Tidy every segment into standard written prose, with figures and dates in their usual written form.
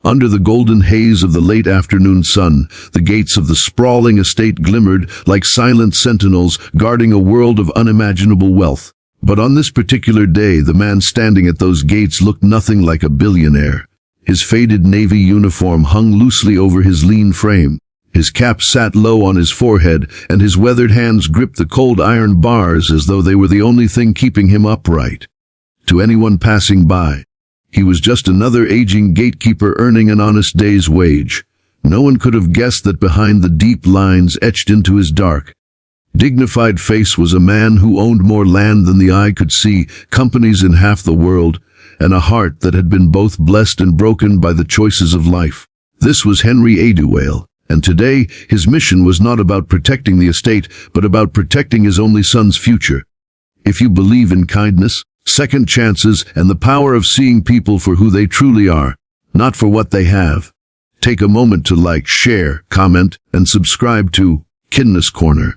Under the golden haze of the late afternoon sun, the gates of the sprawling estate glimmered like silent sentinels guarding a world of unimaginable wealth. But on this particular day, the man standing at those gates looked nothing like a billionaire. His faded navy uniform hung loosely over his lean frame. His cap sat low on his forehead, and his weathered hands gripped the cold iron bars as though they were the only thing keeping him upright. To anyone passing by, he was just another aging gatekeeper earning an honest day's wage. No one could have guessed that behind the deep lines etched into his dark, dignified face was a man who owned more land than the eye could see, companies in half the world, and a heart that had been both blessed and broken by the choices of life. This was Henry Adewale, and today his mission was not about protecting the estate, but about protecting his only son's future. If you believe in kindness, second chances, and the power of seeing people for who they truly are, not for what they have, take a moment to like, share, comment, and subscribe to Kindness Corner.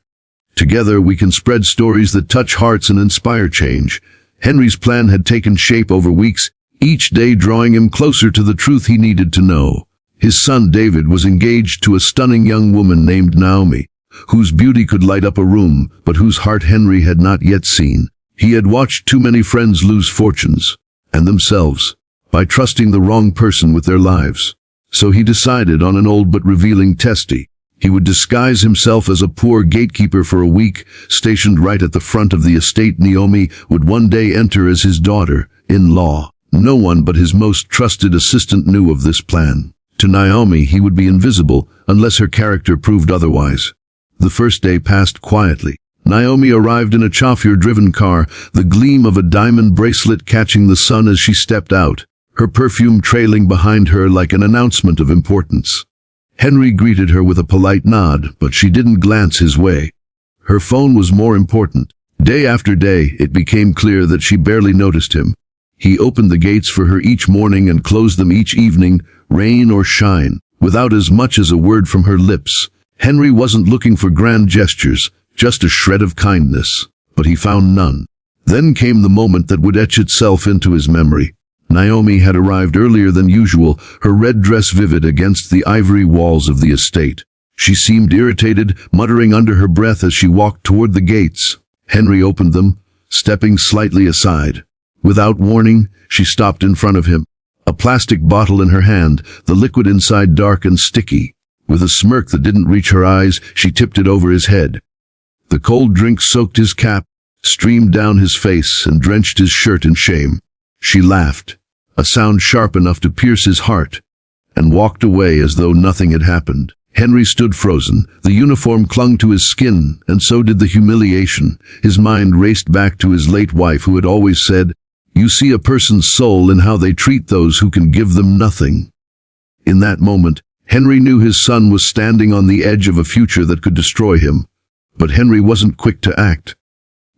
Together we can spread stories that touch hearts and inspire change. Henry's plan had taken shape over weeks, each day drawing him closer to the truth he needed to know. His son David was engaged to a stunning young woman named Naomi, whose beauty could light up a room, but whose heart Henry had not yet seen. He had watched too many friends lose fortunes, and themselves, by trusting the wrong person with their lives. So he decided on an old but revealing testy. He would disguise himself as a poor gatekeeper for a week, stationed right at the front of the estate. Naomi would one day enter as his daughter-in-law. No one but his most trusted assistant knew of this plan. To Naomi, he would be invisible, unless her character proved otherwise. The first day passed quietly. Naomi arrived in a chauffeur-driven car, the gleam of a diamond bracelet catching the sun as she stepped out, her perfume trailing behind her like an announcement of importance. Henry greeted her with a polite nod, but she didn't glance his way. Her phone was more important. Day after day, it became clear that she barely noticed him. He opened the gates for her each morning and closed them each evening, rain or shine, without as much as a word from her lips. Henry wasn't looking for grand gestures, just a shred of kindness, but he found none. Then came the moment that would etch itself into his memory. Naomi had arrived earlier than usual, her red dress vivid against the ivory walls of the estate. She seemed irritated, muttering under her breath as she walked toward the gates. Henry opened them, stepping slightly aside. Without warning, she stopped in front of him, a plastic bottle in her hand, the liquid inside dark and sticky. With a smirk that didn't reach her eyes, she tipped it over his head. The cold drink soaked his cap, streamed down his face, and drenched his shirt in shame. She laughed, a sound sharp enough to pierce his heart, and walked away as though nothing had happened. Henry stood frozen. The uniform clung to his skin, and so did the humiliation. His mind raced back to his late wife, who had always said, "You see a person's soul in how they treat those who can give them nothing." In that moment, Henry knew his son was standing on the edge of a future that could destroy him. But Henry wasn't quick to act.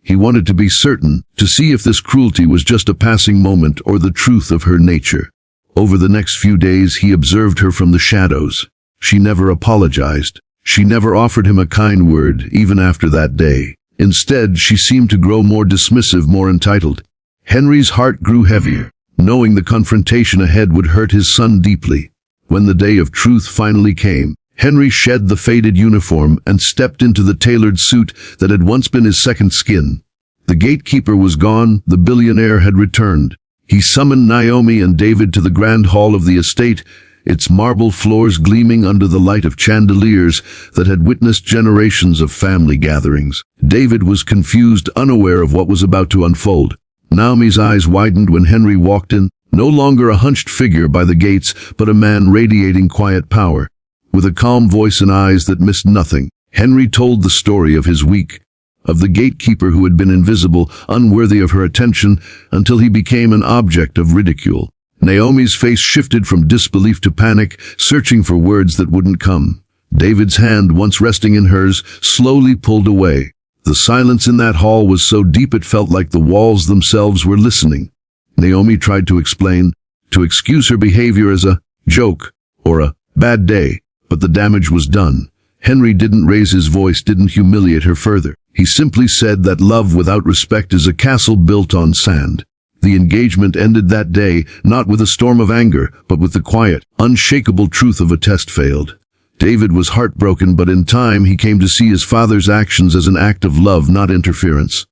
He wanted to be certain, to see if this cruelty was just a passing moment or the truth of her nature. Over the next few days, he observed her from the shadows. She never apologized. She never offered him a kind word, even after that day. Instead, she seemed to grow more dismissive, more entitled. Henry's heart grew heavier, knowing the confrontation ahead would hurt his son deeply. When the day of truth finally came, Henry shed the faded uniform and stepped into the tailored suit that had once been his second skin. The gatekeeper was gone, the billionaire had returned. He summoned Naomi and David to the grand hall of the estate, its marble floors gleaming under the light of chandeliers that had witnessed generations of family gatherings. David was confused, unaware of what was about to unfold. Naomi's eyes widened when Henry walked in, no longer a hunched figure by the gates, but a man radiating quiet power. With a calm voice and eyes that missed nothing, Henry told the story of his week, of the gatekeeper who had been invisible, unworthy of her attention, until he became an object of ridicule. Naomi's face shifted from disbelief to panic, searching for words that wouldn't come. David's hand, once resting in hers, slowly pulled away. The silence in that hall was so deep it felt like the walls themselves were listening. Naomi tried to explain, to excuse her behavior as a joke or a bad day. But the damage was done. Henry didn't raise his voice, didn't humiliate her further. He simply said that love without respect is a castle built on sand. The engagement ended that day, not with a storm of anger, but with the quiet, unshakable truth of a test failed. David was heartbroken, but in time he came to see his father's actions as an act of love, not interference.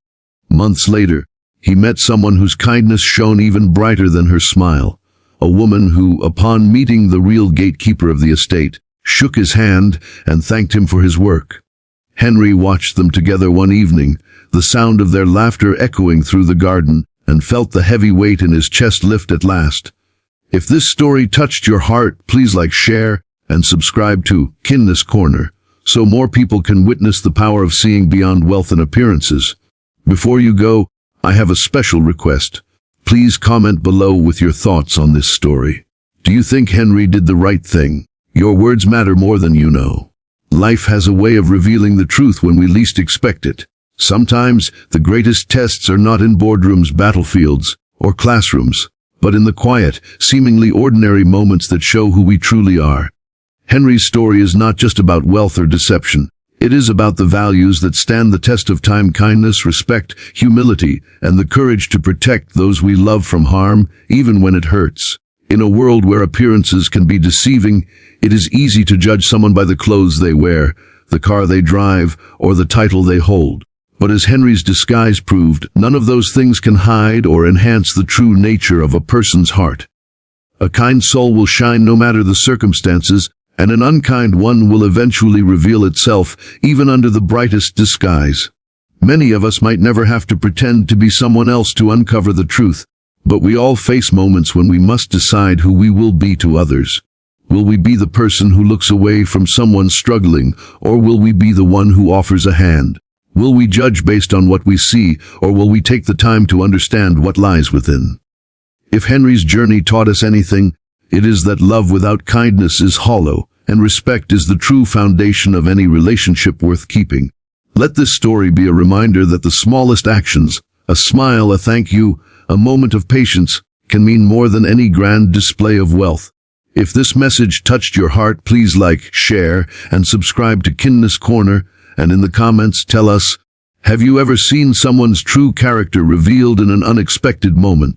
Months later, he met someone whose kindness shone even brighter than her smile. A woman who, upon meeting the real gatekeeper of the estate, shook his hand and thanked him for his work. Henry watched them together one evening, the sound of their laughter echoing through the garden, and felt the heavy weight in his chest lift at last. If this story touched your heart, please like, share, and subscribe to Kindness Corner, so more people can witness the power of seeing beyond wealth and appearances. Before you go, I have a special request. Please comment below with your thoughts on this story. Do you think Henry did the right thing? Your words matter more than you know. Life has a way of revealing the truth when we least expect it. Sometimes, the greatest tests are not in boardrooms, battlefields, or classrooms, but in the quiet, seemingly ordinary moments that show who we truly are. Henry's story is not just about wealth or deception. It is about the values that stand the test of time: kindness, respect, humility, and the courage to protect those we love from harm, even when it hurts. In a world where appearances can be deceiving, it is easy to judge someone by the clothes they wear, the car they drive, or the title they hold. But as Henry's disguise proved, none of those things can hide or enhance the true nature of a person's heart. A kind soul will shine no matter the circumstances, and an unkind one will eventually reveal itself, even under the brightest disguise. Many of us might never have to pretend to be someone else to uncover the truth, but we all face moments when we must decide who we will be to others. Will we be the person who looks away from someone struggling, or will we be the one who offers a hand? Will we judge based on what we see, or will we take the time to understand what lies within? If Henry's journey taught us anything, it is that love without kindness is hollow, and respect is the true foundation of any relationship worth keeping. Let this story be a reminder that the smallest actions, a smile, a thank you, a moment of patience, can mean more than any grand display of wealth. If this message touched your heart, please like, share, and subscribe to Kindness Corner, and in the comments tell us, have you ever seen someone's true character revealed in an unexpected moment?